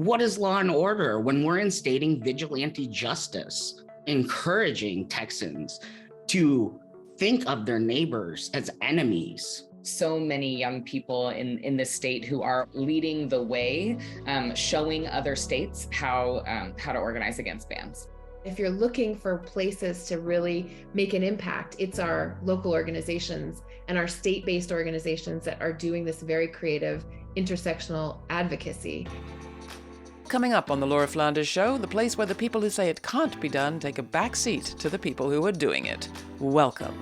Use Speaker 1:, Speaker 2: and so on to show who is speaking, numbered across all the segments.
Speaker 1: What is law and order when we're instating vigilante justice, encouraging Texans to think of their neighbors as enemies?
Speaker 2: So many young people in this state who are leading the way, showing other states how to organize against bans.
Speaker 3: If you're looking for places to really make an impact, it's our local organizations and our state-based organizations that are doing this very creative intersectional advocacy.
Speaker 4: Coming up on the Laura Flanders Show, the place where the people who say it can't be done take a back seat to the people who are doing it. Welcome.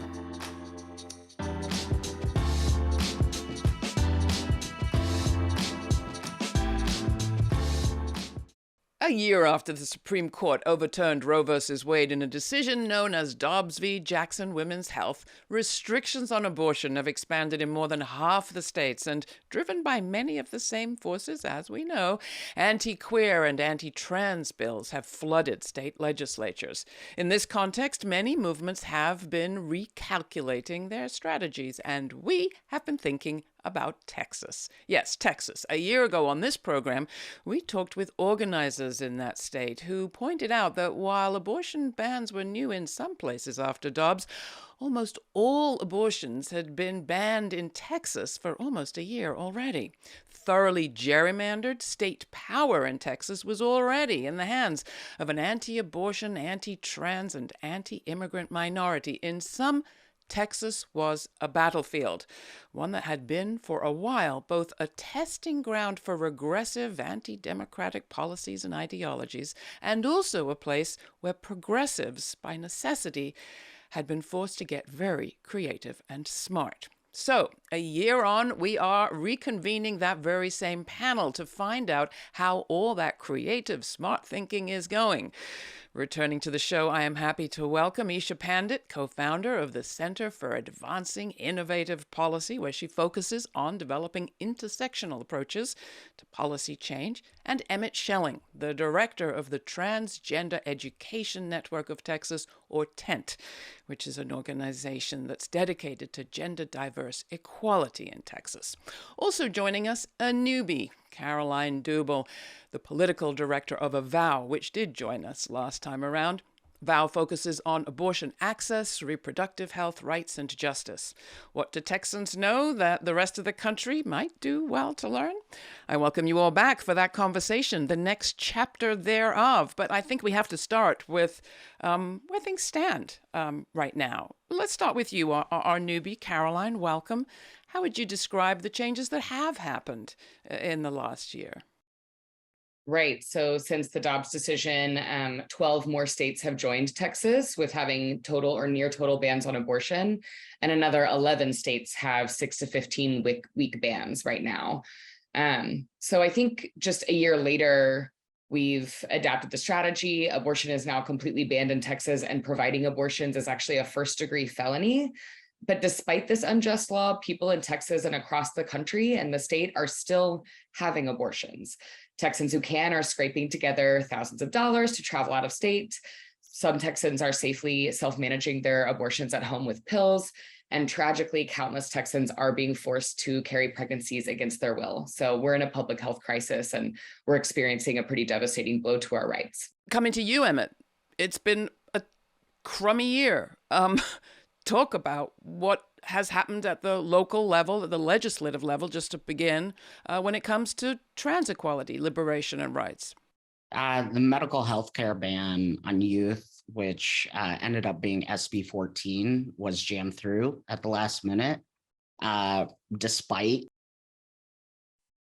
Speaker 4: A year after the Supreme Court overturned Roe v. Wade in a decision known as Dobbs v. Jackson Women's Health, restrictions on abortion have expanded in more than half the states and, driven by many of the same forces, as we know, anti-queer and anti-trans bills have flooded state legislatures. In this context, many movements have been recalculating their strategies, and we have been thinking about Texas. Yes, Texas. A year ago on this program, we talked with organizers in that state who pointed out that while abortion bans were new in some places after Dobbs, almost all abortions had been banned in Texas for almost a year already. Thoroughly gerrymandered state power in Texas was already in the hands of an anti-abortion, anti-trans, and anti-immigrant minority. In some, Texas was a battlefield, one that had been for a while both a testing ground for regressive anti-democratic policies and ideologies, and also a place where progressives, by necessity, had been forced to get very creative and smart. So, a year on, we are reconvening that very same panel to find out how all that creative, smart thinking is going. Returning to the show, I am happy to welcome Eesha Pandit, co-founder of the Center for Advancing Innovative Policy, where she focuses on developing intersectional approaches to policy change, and Emmett Schelling, the director of the Transgender Education Network of Texas, or TENT, which is an organization that's dedicated to gender diverse equality in Texas. Also joining us, a newbie, Caroline Duble, the political director of Avow, which did join us last time around. Avow focuses on abortion access, reproductive health, rights, and justice. What do Texans know that the rest of the country might do well to learn? I welcome you all back for that conversation, the next chapter thereof. But I think we have to start with where things stand right now. Let's start with you, our newbie, Caroline. Welcome. How would you describe the changes that have happened in the last year?
Speaker 2: Right. So since the Dobbs decision, 12 more states have joined Texas with having total or near total bans on abortion. And another 11 states have 6 to 15 week bans right now. So I think just a year later, we've adapted the strategy. Abortion is now completely banned in Texas, and providing abortions is actually a first-degree felony. But despite this unjust law, people in Texas and across the country and the state are still having abortions. Texans who can are scraping together thousands of dollars to travel out of state. Some Texans are safely self-managing their abortions at home with pills. And tragically, countless Texans are being forced to carry pregnancies against their will. So we're in a public health crisis, and we're experiencing a pretty devastating blow to our rights.
Speaker 4: Coming to you, Emmett, it's been a crummy year. Talk about what has happened at the local level, at the legislative level, just to begin, when it comes to trans equality, liberation, and rights.
Speaker 1: The medical health care ban on youth, which ended up being SB 14, was jammed through at the last minute, despite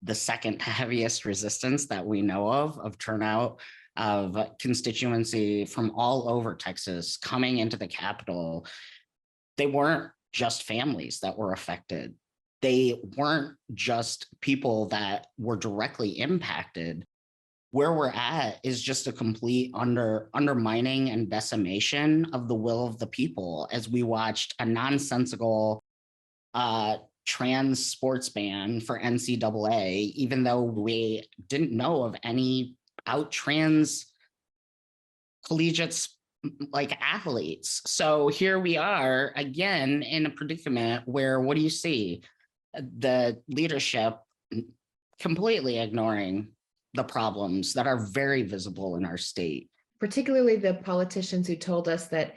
Speaker 1: the second heaviest resistance that we know of turnout of constituency from all over Texas coming into the Capitol. They weren't just families that were affected. They weren't just people that were directly impacted. Where we're at is just a complete undermining and decimation of the will of the people, as we watched a nonsensical trans sports ban for NCAA, even though we didn't know of any out trans collegiate like athletes. So here we are again in a predicament where, what do you see? The leadership completely ignoring the problems that are very visible in our state.
Speaker 3: Particularly the politicians who told us that,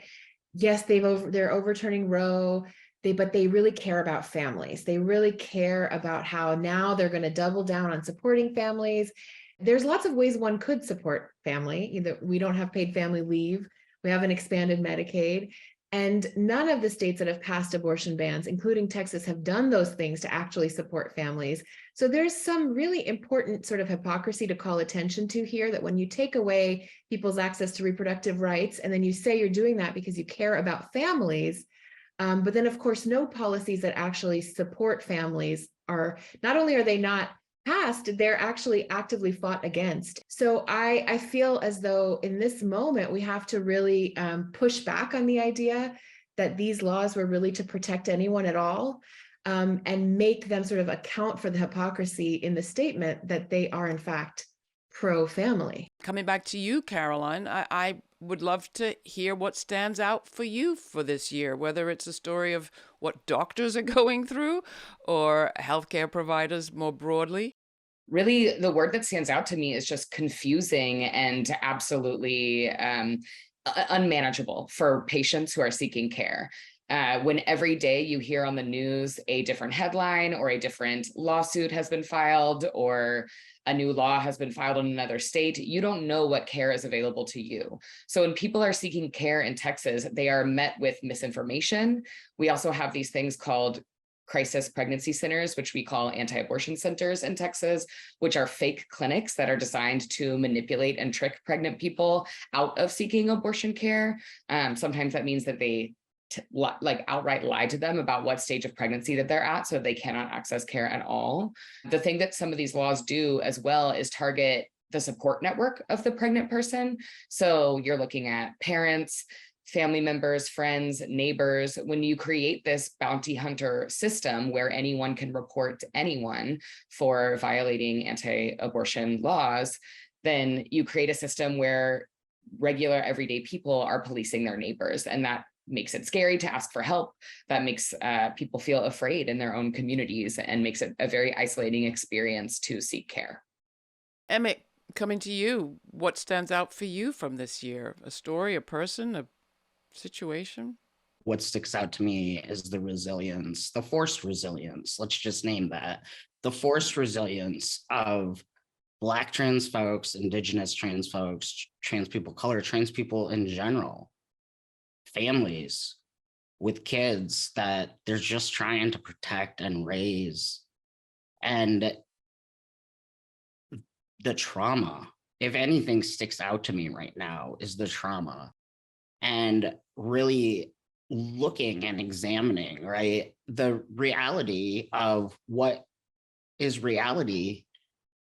Speaker 3: yes, they're overturning Roe, but they really care about families. They really care about how now they're going to double down on supporting families. There's lots of ways one could support family. Either we don't have paid family leave, we have an expanded Medicaid, and none of the states that have passed abortion bans, including Texas, have done those things to actually support families. So there's some really important sort of hypocrisy to call attention to here, that when you take away people's access to reproductive rights, and then you say you're doing that because you care about families, but then of course, no policies that actually support families are, not only are they not passed, they're actually actively fought against. So I feel as though in this moment, we have to really push back on the idea that these laws were really to protect anyone at all, and make them sort of account for the hypocrisy in the statement that they are in fact pro-family.
Speaker 4: Coming back to you, Caroline, I would love to hear what stands out for you for this year, whether it's a story of what doctors are going through or healthcare providers more broadly.
Speaker 2: Really, the word that stands out to me is just confusing and absolutely unmanageable for patients who are seeking care. When every day you hear on the news a different headline, or a different lawsuit has been filed, or a new law has been filed in another state, you don't know what care is available to you. So when people are seeking care in Texas, they are met with misinformation. We also have these things called crisis pregnancy centers, which we call anti-abortion centers in Texas, which are fake clinics that are designed to manipulate and trick pregnant people out of seeking abortion care. Sometimes that means that they outright lie to them about what stage of pregnancy that they're at, so they cannot access care at all. The thing that some of these laws do as well is target the support network of the pregnant person. So you're looking at parents, family members, friends, neighbors. When you create this bounty hunter system where anyone can report to anyone for violating anti-abortion laws, then you create a system where regular everyday people are policing their neighbors, and that makes it scary to ask for help. That makes people feel afraid in their own communities, and makes it a very isolating experience to seek care.
Speaker 4: Emmett, coming to you, what stands out for you from this year? A story, a person, a situation?
Speaker 1: What sticks out to me is the resilience, the forced resilience, let's just name that, the forced resilience of Black trans folks, Indigenous trans folks, trans people of color, trans people in general, families with kids that they're just trying to protect and raise. And the trauma, if anything sticks out to me right now, is the trauma. And really looking and examining, right, the reality of what is reality,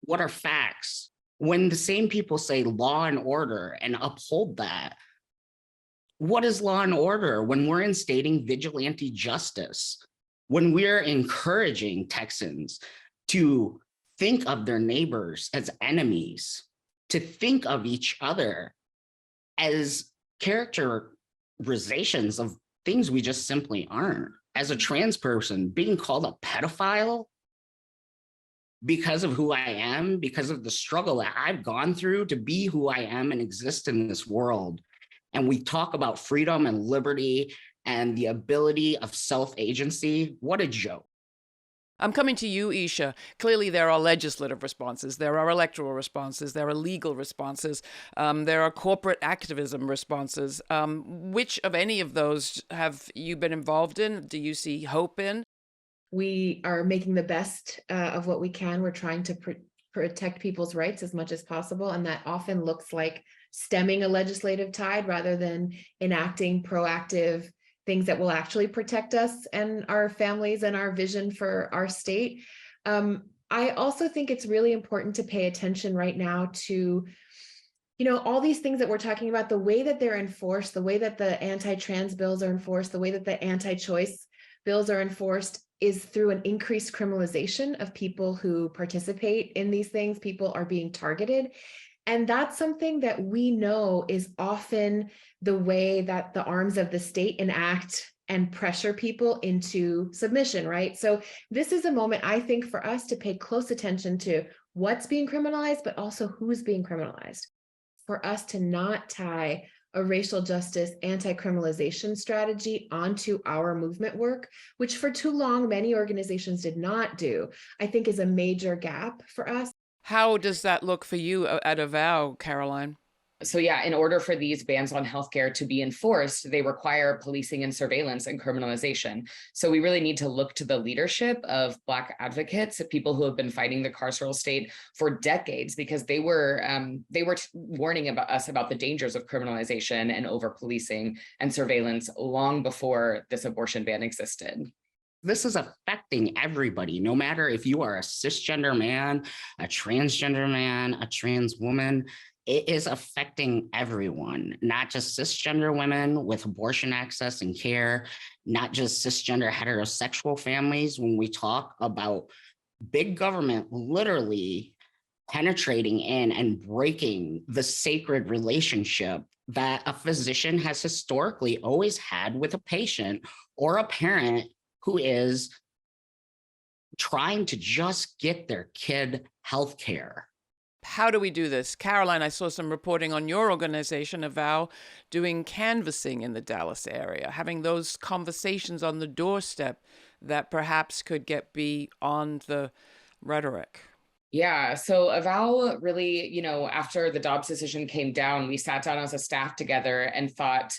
Speaker 1: what are facts. When the same people say law and order and uphold that, what is law and order when we're instating vigilante justice, when we're encouraging Texans to think of their neighbors as enemies, to think of each other as characterizations of things we just simply aren't? As a trans person, being called a pedophile because of who I am, because of the struggle that I've gone through to be who I am and exist in this world. And we talk about freedom and liberty and the ability of self-agency. What a joke.
Speaker 4: I'm coming to you, Eesha. Clearly, there are legislative responses, there are electoral responses, there are legal responses, there are corporate activism responses. Which of any of those have you been involved in? Do you see hope in?
Speaker 3: We are making the best of what we can. We're trying to protect people's rights as much as possible, and that often looks like stemming a legislative tide rather than enacting proactive things that will actually protect us and our families and our vision for our state. I also think it's really important to pay attention right now to, all these things that we're talking about, the way that they're enforced, the way that the anti-trans bills are enforced, the way that the anti-choice bills are enforced is through an increased criminalization of people who participate in these things. People are being targeted. And that's something that we know is often the way that the arms of the state enact and pressure people into submission, right? So this is a moment, I think, for us to pay close attention to what's being criminalized, but also who's being criminalized. For us to not tie a racial justice anti-criminalization strategy onto our movement work, which for too long many organizations did not do, I think is a major gap for us.
Speaker 4: How does that look for you at Avow, Caroline?
Speaker 2: So yeah, in order for these bans on healthcare to be enforced, they require policing and surveillance and criminalization. So we really need to look to the leadership of Black advocates, people who have been fighting the carceral state for decades, because they were warning us about the dangers of criminalization and over policing and surveillance long before this abortion ban existed.
Speaker 1: This is affecting everybody, no matter if you are a cisgender man, a transgender man, a trans woman. It is affecting everyone, not just cisgender women with abortion access and care, not just cisgender heterosexual families. When we talk about big government literally penetrating in and breaking the sacred relationship that a physician has historically always had with a patient or a parent who is trying to just get their kid health care.
Speaker 4: How do we do this? Caroline, I saw some reporting on your organization, Avow, doing canvassing in the Dallas area, having those conversations on the doorstep that perhaps could get beyond the rhetoric.
Speaker 2: Yeah, so Avow really, after the Dobbs decision came down, we sat down as a staff together and thought,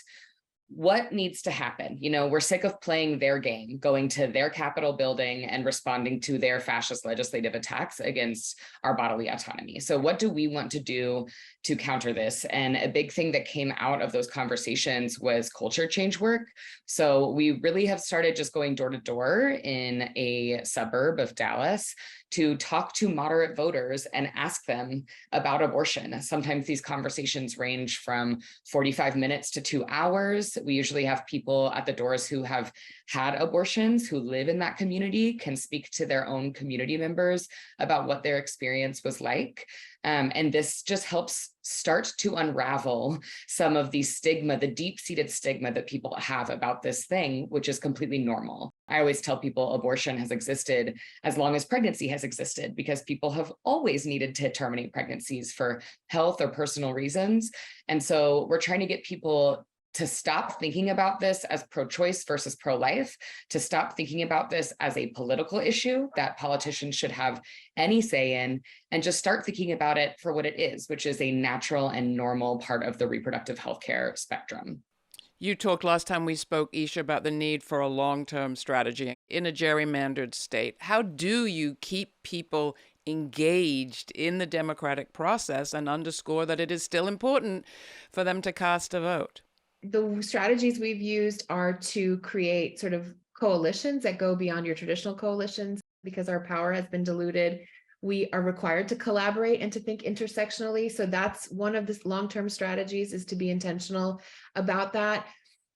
Speaker 2: what needs to happen? We're sick of playing their game, going to their Capitol building and responding to their fascist legislative attacks against our bodily autonomy. So what do we want to do to counter this? And a big thing that came out of those conversations was culture change work. So we really have started just going door to door in a suburb of Dallas to talk to moderate voters and ask them about abortion. Sometimes these conversations range from 45 minutes to 2 hours. We usually have people at the doors who have had abortions, who live in that community, can speak to their own community members about what their experience was like. And this just helps start to unravel some of the stigma, the deep-seated stigma that people have about this thing, which is completely normal. I always tell people abortion has existed as long as pregnancy has existed, because people have always needed to terminate pregnancies for health or personal reasons. And so we're trying to get people to stop thinking about this as pro-choice versus pro-life, to stop thinking about this as a political issue that politicians should have any say in, and just start thinking about it for what it is, which is a natural and normal part of the reproductive healthcare spectrum.
Speaker 4: You talked last time we spoke, Eesha, about the need for a long-term strategy in a gerrymandered state. How do you keep people engaged in the democratic process and underscore that it is still important for them to cast a vote?
Speaker 3: The strategies we've used are to create sort of coalitions that go beyond your traditional coalitions. Because our power has been diluted, we are required to collaborate and to think intersectionally. So that's one of the long-term strategies, is to be intentional about that.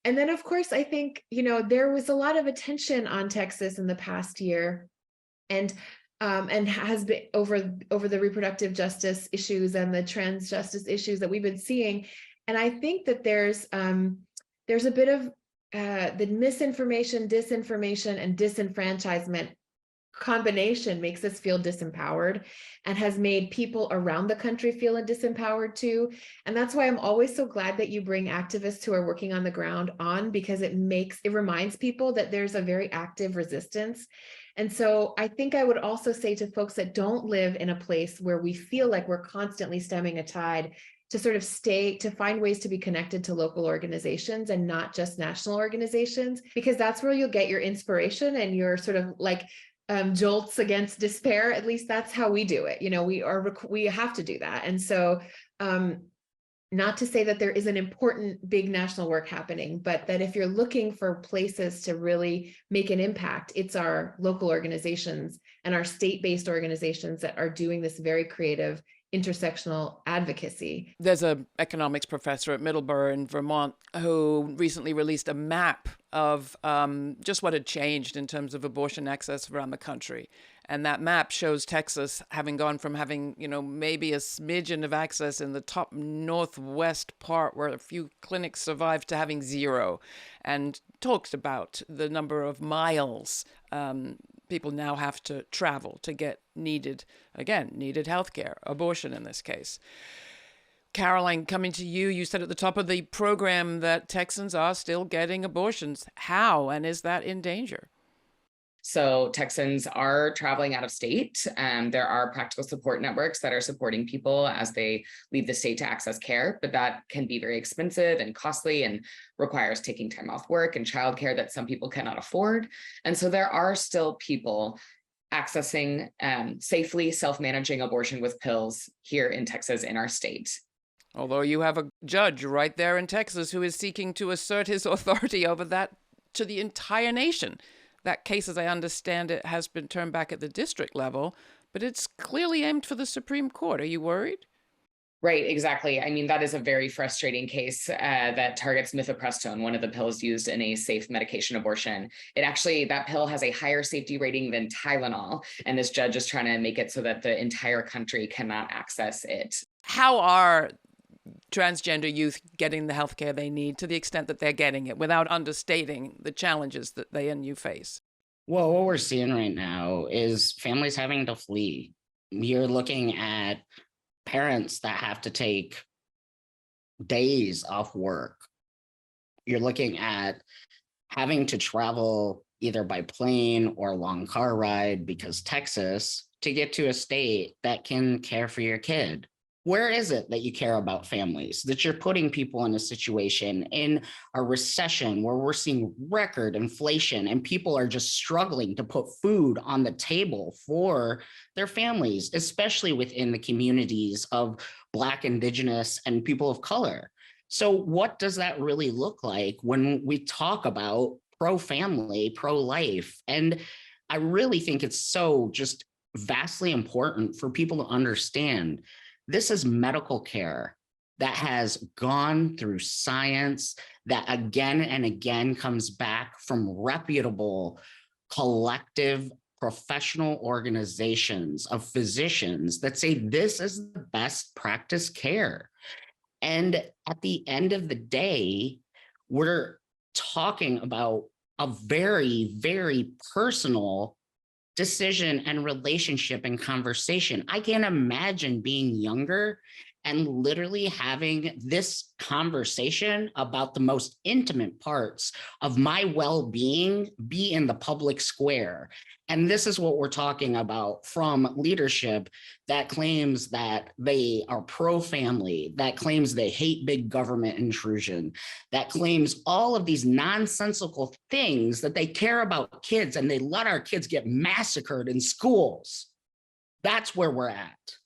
Speaker 3: And then, of course, I think, there was a lot of attention on Texas in the past year, and has been over the reproductive justice issues and the trans justice issues that we've been seeing. And I think that there's a bit of the misinformation, disinformation, and disenfranchisement combination makes us feel disempowered, and has made people around the country feel disempowered too. And that's why I'm always so glad that you bring activists who are working on the ground on, because it reminds people that there's a very active resistance. And so I think I would also say to folks that don't live in a place where we feel like we're constantly stemming a tide, to sort of to find ways to be connected to local organizations and not just national organizations, because that's where you'll get your inspiration and your sort of like jolts against despair. At least that's how we do it. We have to do that. And so not to say that there isn't important big national work happening, but that if you're looking for places to really make an impact, it's our local organizations and our state-based organizations that are doing this very creative intersectional advocacy.
Speaker 4: There's an economics professor at Middleborough in Vermont who recently released a map of just what had changed in terms of abortion access around the country. And that map shows Texas having gone from having, maybe a smidgen of access in the top northwest part where a few clinics survived, to having zero, and talks about the number of miles people now have to travel to get needed health care, abortion in this case. Caroline, coming to you, you said at the top of the program that Texans are still getting abortions. How, and is that in danger?
Speaker 2: So Texans are traveling out of state. There are practical support networks that are supporting people as they leave the state to access care, but that can be very expensive and costly and requires taking time off work and childcare that some people cannot afford. And so there are still people accessing safely self-managing abortion with pills here in Texas, in our state.
Speaker 4: Although you have a judge right there in Texas who is seeking to assert his authority over that to the entire nation. That case, as I understand it, has been turned back at the district level, but it's clearly aimed for the Supreme Court. Are you worried?
Speaker 2: Right, exactly. I mean, that is a very frustrating case that targets mifepristone, one of the pills used in a safe medication abortion. That pill has a higher safety rating than Tylenol, and this judge is trying to make it so that the entire country cannot access it.
Speaker 4: How are transgender youth getting the health care they need to the extent that they're getting it without understating the challenges that they and you face?
Speaker 1: Well, what we're seeing right now is families having to flee. You're looking at parents that have to take days off work. You're looking at having to travel either by plane or long car ride because Texas to get to a state that can care for your kid. Where is it that you care about families, that you're putting people in a situation in a recession where we're seeing record inflation and people are just struggling to put food on the table for their families, especially within the communities of Black, Indigenous, and people of color? So what does that really look like when we talk about pro-family, pro-life? And I really think it's so just vastly important for people to understand this is medical care that has gone through science, that again and again comes back from reputable, collective, professional organizations of physicians that say this is the best practice care. And at the end of the day, we're talking about a very, very personal decision and relationship and conversation. I can't imagine being younger and literally having this conversation about the most intimate parts of my well-being be in the public square. And this is what we're talking about from leadership that claims that they are pro-family, that claims they hate big government intrusion, that claims all of these nonsensical things, that they care about kids and they let our kids get massacred in schools. That's where we're at.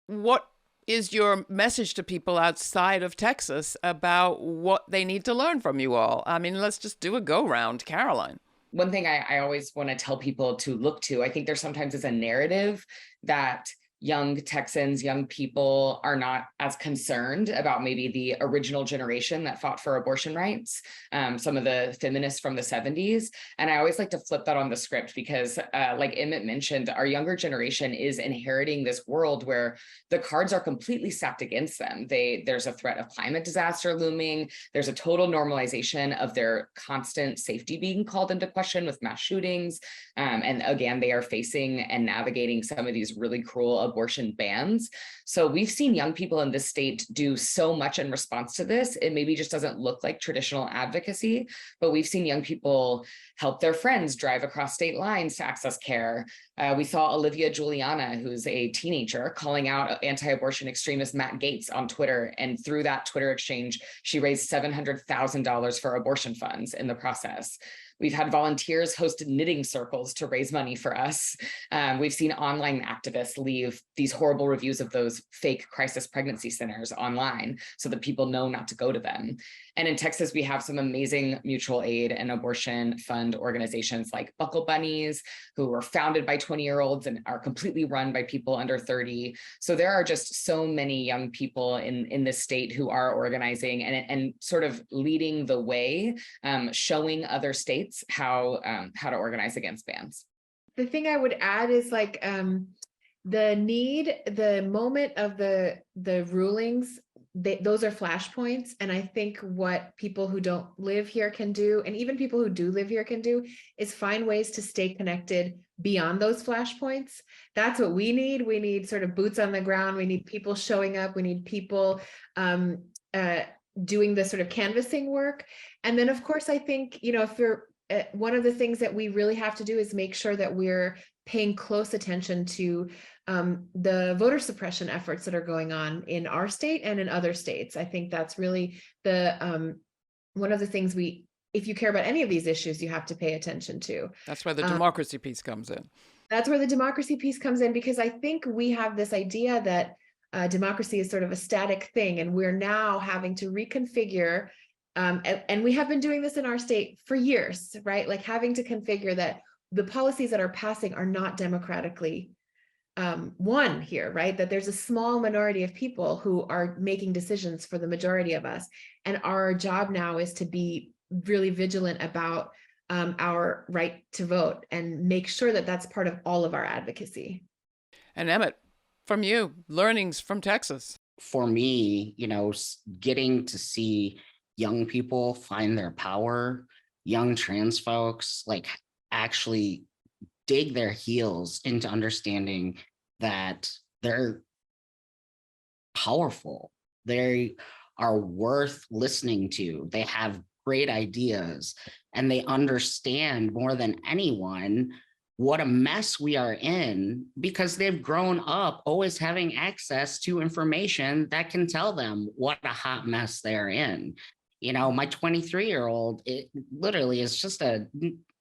Speaker 4: What is your message to people outside of Texas about what they need to learn from you all? I mean, let's just do a go-round. Caroline.
Speaker 2: One thing I always want to tell people to look to, I think there sometimes is a narrative that young Texans, young people are not as concerned about maybe the original generation that fought for abortion rights, some of the feminists from the 70s. And I always like to flip that on the script because like Emmett mentioned, our younger generation is inheriting this world where the cards are completely stacked against them. There's a threat of climate disaster looming. There's a total normalization of their constant safety being called into question with mass shootings. And again, they are facing and navigating some of these really cruel abortion bans. So we've seen young people in this state do so much in response to this. It maybe just doesn't look like traditional advocacy, but we've seen young people help their friends drive across state lines to access care. We saw Olivia Juliana, who's a teenager, calling out anti-abortion extremist Matt Gaetz on Twitter. And through that Twitter exchange, she raised $700,000 for abortion funds in the process. We've had volunteers host knitting circles to raise money for us. We've seen online activists leave these horrible reviews of those fake crisis pregnancy centers online so that people know not to go to them. And in Texas, we have some amazing mutual aid and abortion fund organizations like Buckle Bunnies, who were founded by 20-year-olds and are completely run by people under 30. So there are just so many young people in this state who are organizing and sort of leading the way, showing other states how to organize against bans.
Speaker 3: The thing I would add is like the moment of the rulings, those are flashpoints. And I think what people who don't live here can do, and even people who do live here can do, is find ways to stay connected beyond those flashpoints. That's what we need. We need sort of boots on the ground. We need people showing up. We need people doing the sort of canvassing work. And then, of course, I think, if you're one of the things that we really have to do is make sure that we're paying close attention to the voter suppression efforts that are going on in our state and in other states. I think that's really the one of the things if you care about any of these issues, you have to pay attention to.
Speaker 4: That's where the democracy piece comes in.
Speaker 3: That's where the democracy piece comes in, because I think we have this idea that democracy is sort of a static thing, and we're now having to reconfigure, and we have been doing this in our state for years, right? Like having to configure that the policies that are passing are not democratically won here, right? That there's a small minority of people who are making decisions for the majority of us. And our job now is to be really vigilant about our right to vote and make sure that that's part of all of our advocacy.
Speaker 4: And Emmett, from you, learnings from Texas.
Speaker 1: For me, getting to see young people find their power, young trans folks, like actually dig their heels into understanding that they're powerful. They are worth listening to. They have great ideas, and they understand more than anyone what a mess we are in, because they've grown up always having access to information that can tell them what a hot mess they're in. My 23-year-old, it literally is just a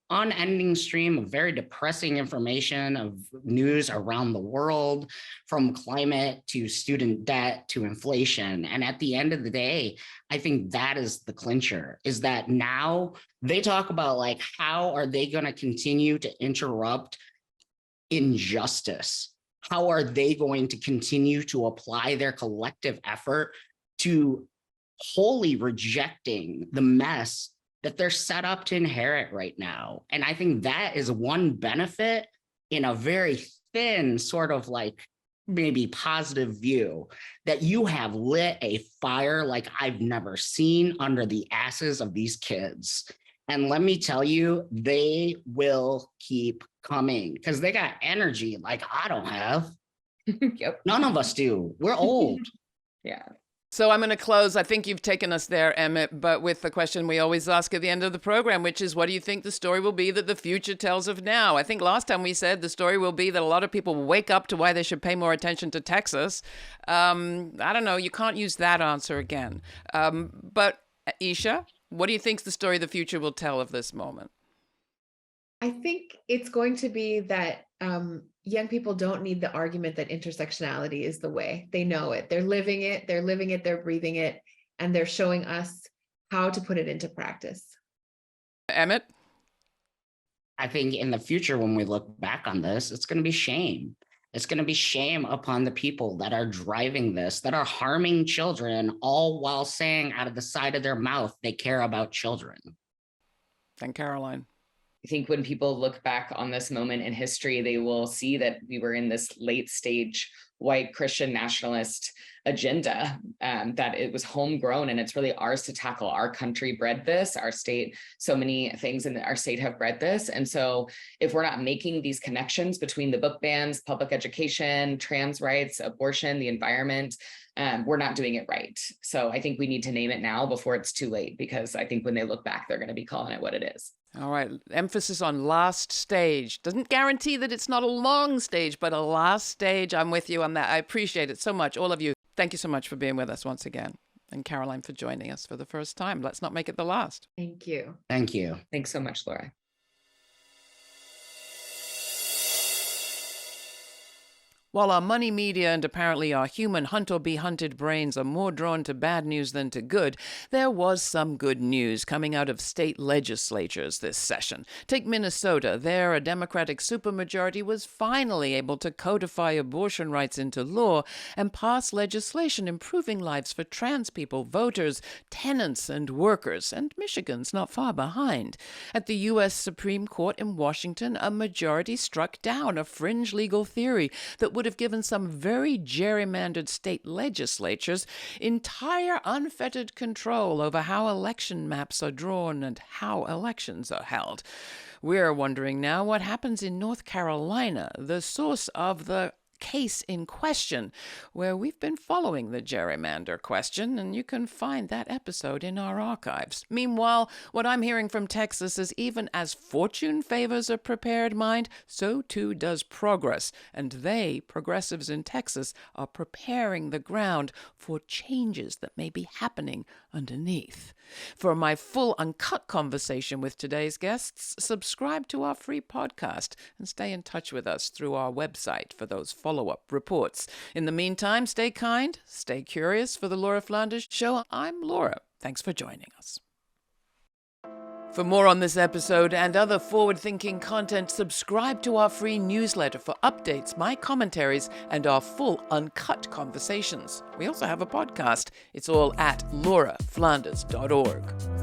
Speaker 1: unending stream of very depressing information, of news around the world, from climate to student debt to inflation. And at the end of the day, I think that is the clincher, is that now they talk about like, how are they going to continue to interrupt injustice? How are they going to continue to apply their collective effort to wholly rejecting the mess that they're set up to inherit right now? And I think that is one benefit in a very thin sort of like maybe positive view, that you have lit a fire like I've never seen under the asses of these kids. And let me tell you, they will keep coming because they got energy like I don't have.
Speaker 2: Yep.
Speaker 1: None of us do. We're old.
Speaker 2: Yeah.
Speaker 4: So I'm going to close. I think you've taken us there, Emmett, but with the question we always ask at the end of the program, which is, what do you think the story will be that the future tells of now? I think last time we said the story will be that a lot of people will wake up to why they should pay more attention to Texas. I don't know. You can't use that answer again. But Eesha, what do you think the story the future will tell of this moment?
Speaker 3: I think it's going to be that young people don't need the argument that intersectionality is the way. They know it. They're living it. They're living it. They're breathing it. And they're showing us how to put it into practice.
Speaker 4: Emmett?
Speaker 1: I think in the future, when we look back on this, it's going to be shame. It's going to be shame upon the people that are driving this, that are harming children, all while saying out of the side of their mouth they care about children.
Speaker 4: And Caroline?
Speaker 2: I think when people look back on this moment in history, they will see that we were in this late stage white Christian nationalist agenda, that it was homegrown, and it's really ours to tackle. Our country bred this, our state, so many things in our state have bred this. And so if we're not making these connections between the book bans, public education, trans rights, abortion, the environment, we're not doing it right. So I think we need to name it now before it's too late, because I think when they look back, they're going to be calling it what it is.
Speaker 4: All right. Emphasis on last stage. Doesn't guarantee that it's not a long stage, but a last stage. I'm with you on that. I appreciate it so much. All of you, thank you so much for being with us once again. And Caroline for joining us for the first time. Let's not make it the last.
Speaker 3: Thank you.
Speaker 1: Thank you.
Speaker 2: Thanks so much, Laura.
Speaker 4: While our money media and apparently our human hunt-or-be-hunted brains are more drawn to bad news than to good, there was some good news coming out of state legislatures this session. Take Minnesota. There, a Democratic supermajority was finally able to codify abortion rights into law and pass legislation improving lives for trans people, voters, tenants, and workers. And Michigan's not far behind. At the U.S. Supreme Court in Washington, a majority struck down a fringe legal theory that would have given some very gerrymandered state legislatures entire unfettered control over how election maps are drawn and how elections are held. We're wondering now what happens in North Carolina, the source of the case in question, where we've been following the gerrymander question, and you can find that episode in our archives. Meanwhile, what I'm hearing from Texas is even as fortune favors a prepared mind, so too does progress, and they, progressives in Texas, are preparing the ground for changes that may be happening underneath. For my full uncut conversation with today's guests, subscribe to our free podcast and stay in touch with us through our website for those follow-up reports. In the meantime, stay kind, stay curious. For the Laura Flanders Show, I'm Laura. Thanks for joining us. For more on this episode and other forward-thinking content, subscribe to our free newsletter for updates, my commentaries, and our full uncut conversations. We also have a podcast. It's all at lauraflanders.org.